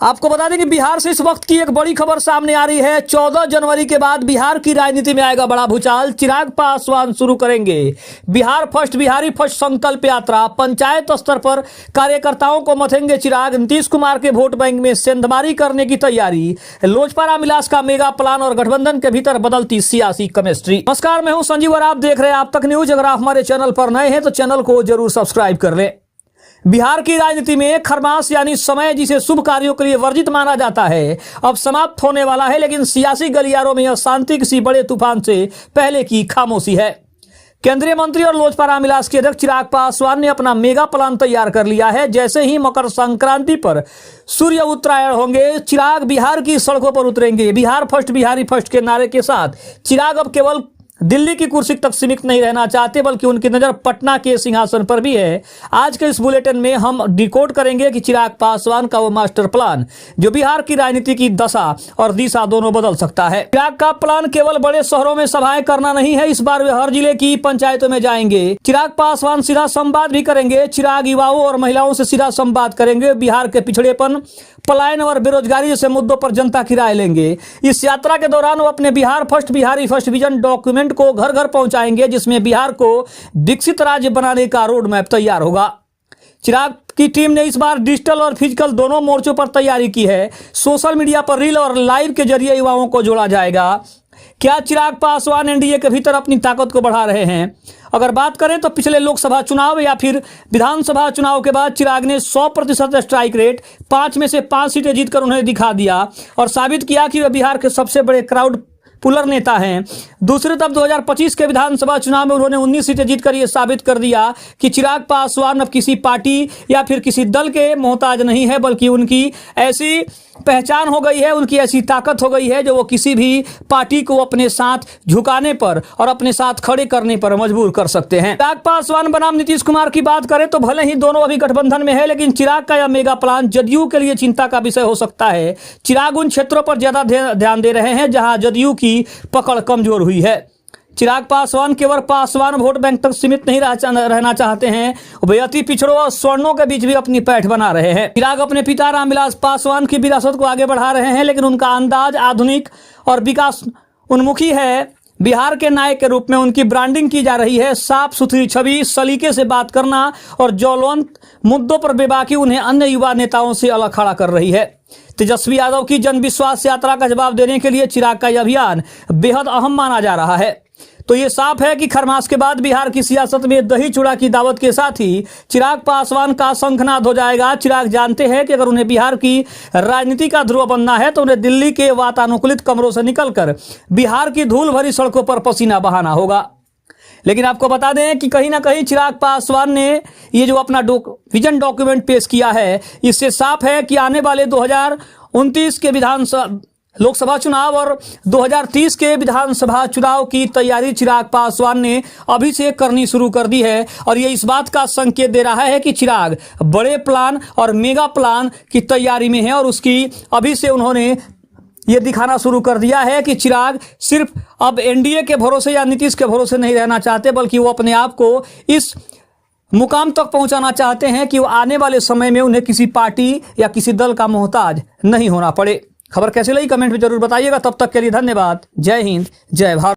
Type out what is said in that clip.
आपको बता दें कि बिहार से इस वक्त की एक बड़ी खबर सामने आ रही है। 14 जनवरी के बाद बिहार की राजनीति में आएगा बड़ा भूचाल। चिराग पासवान शुरू करेंगे बिहार फर्स्ट, बिहारी फर्स्ट संकल्प यात्रा। पंचायत स्तर पर कार्यकर्ताओं को मथेंगे चिराग। नीतीश कुमार के वोट बैंक में सेंधमारी करने की तैयारी। लोजपा रामविलास का मेगा प्लान और गठबंधन के भीतर बदलती सियासी केमिस्ट्री। नमस्कार, मैं हूं संजीव और आप देख रहे हैं आप तक न्यूज। अगर आप हमारे चैनल पर नए हैं तो चैनल को जरूर सब्सक्राइब कर लें। बिहार की राजनीति में खरमास यानी समय, जिसे शुभ कार्यों के लिए वर्जित माना जाता है, अब समाप्त होने वाला है। लेकिन सियासी गलियारों में अशांति किसी बड़े तूफान से पहले की खामोशी है। केंद्रीय मंत्री और लोजपा रामविलास के अध्यक्ष चिराग पासवान ने अपना मेगा प्लान तैयार कर लिया है। जैसे ही मकर संक्रांति पर सूर्य उत्तरायण होंगे, चिराग बिहार की सड़कों पर उतरेंगे। बिहार फर्स्ट, बिहारी फर्स्ट के नारे के साथ चिराग अब केवल दिल्ली की कुर्सी तक सीमित नहीं रहना चाहते, बल्कि उनकी नजर पटना के सिंहासन पर भी है। आज के इस बुलेटिन में हम डिकोड करेंगे कि चिराग पासवान का वो मास्टर प्लान जो बिहार की राजनीति की दशा और दिशा दोनों बदल सकता है। चिराग का प्लान केवल बड़े शहरों में सभाएं करना नहीं है, इस बार वे हर जिले की पंचायतों में जाएंगे। चिराग पासवान सीधा संवाद भी करेंगे। चिराग युवाओं और महिलाओं से सीधा संवाद करेंगे। बिहार के पिछड़ेपन, पलायन और बेरोजगारी जैसे मुद्दों पर जनता की राय लेंगे। इस यात्रा के दौरान वो अपने Bihar first, Bihari first vision document को घर घर पहुंचाएंगे, जिसमें बिहार को विकसित राज्य बनाने का रोड मैप तैयार होगा। चिराग की टीम ने इस बार डिजिटल और फिजिकल दोनों मोर्चों पर तैयारी की है। सोशल मीडिया पर रील और लाइव के जरिए युवाओं को जोड़ा जाएगा। क्या चिराग पासवान एनडीए के भीतर अपनी ताकत को बढ़ा रहे हैं? अगर बात करें तो पिछले लोकसभा चुनाव या फिर विधानसभा चुनाव के बाद चिराग ने 100% स्ट्राइक रेट, 5 में से 5 सीटें जीतकर उन्हें दिखा दिया और साबित किया कि वे बिहार के सबसे बड़े क्राउड पुलर नेता हैं। दूसरी तरफ 2025 के विधानसभा चुनाव में उन्होंने 19 सीटें जीतकर यह साबित कर दिया कि चिराग पासवान अब किसी पार्टी या फिर किसी दल के मोहताज नहीं है, बल्कि उनकी ऐसी पहचान हो गई है, उनकी ऐसी ताकत हो गई है जो वो किसी भी पार्टी को अपने साथ झुकाने पर और अपने साथ खड़े करने पर मजबूर कर सकते हैं। चिराग पासवान बनाम नीतीश कुमार की बात करें तो भले ही दोनों अभी गठबंधन में है, लेकिन चिराग का यह मेगा प्लान जदयू के लिए चिंता का विषय हो सकता है। चिराग उन क्षेत्रों पर ज्यादा ध्यान दे रहे हैं जहां जदयू की पकड़ कमजोर हुई है। चिराग पासवान केवल पासवान वोट बैंक तक सीमित नहीं रहना चाहते हैं, वे अति पिछड़ों और स्वर्णों के बीच भी अपनी पैठ बना रहे हैं। चिराग अपने पिता रामविलास पासवान की विरासत को आगे बढ़ा रहे हैं, लेकिन उनका अंदाज आधुनिक और विकास उन्मुखी है। बिहार के नायक के रूप में उनकी ब्रांडिंग की जा रही है। साफ सुथरी छवि, सलीके से बात करना और ज्वलंत मुद्दों पर बेबाकी उन्हें अन्य युवा नेताओं से अलग खड़ा कर रही है। तेजस्वी यादव की जन विश्वास यात्रा का जवाब देने के लिए चिराग का यह अभियान बेहद अहम माना जा रहा है। तो ये साफ है कि खरमास के बाद बिहार की सियासत में दही चूड़ा की दावत के साथ ही चिराग पासवान का शंखनाद हो जाएगा। चिराग जानते हैं कि अगर उन्हें बिहार की राजनीति का ध्रुव बनना है तो उन्हें दिल्ली के वातानुकूलित कमरों से निकलकर बिहार की धूल भरी सड़कों पर पसीना बहाना होगा। लेकिन आपको बता दें कि कहीं ना कहीं चिराग पासवान ने ये जो अपना विजन डॉक्यूमेंट पेश किया है, इससे साफ है कि आने वाले 2029 के लोकसभा चुनाव और 2030 के विधानसभा चुनाव की तैयारी चिराग पासवान ने अभी से करनी शुरू कर दी है। और ये इस बात का संकेत दे रहा है कि चिराग बड़े प्लान और मेगा प्लान की तैयारी में है और उसकी अभी से उन्होंने ये दिखाना शुरू कर दिया है कि चिराग सिर्फ अब एनडीए के भरोसे या नीतीश के भरोसे नहीं रहना चाहते, बल्कि वो अपने आप को इस मुकाम तक पहुंचाना चाहते हैं कि वो आने वाले समय में उन्हें किसी पार्टी या किसी दल का मोहताज नहीं होना पड़े। खबर कैसी लगी कमेंट में जरूर बताइएगा। तब तक के लिए धन्यवाद। जय हिंद, जय भारत।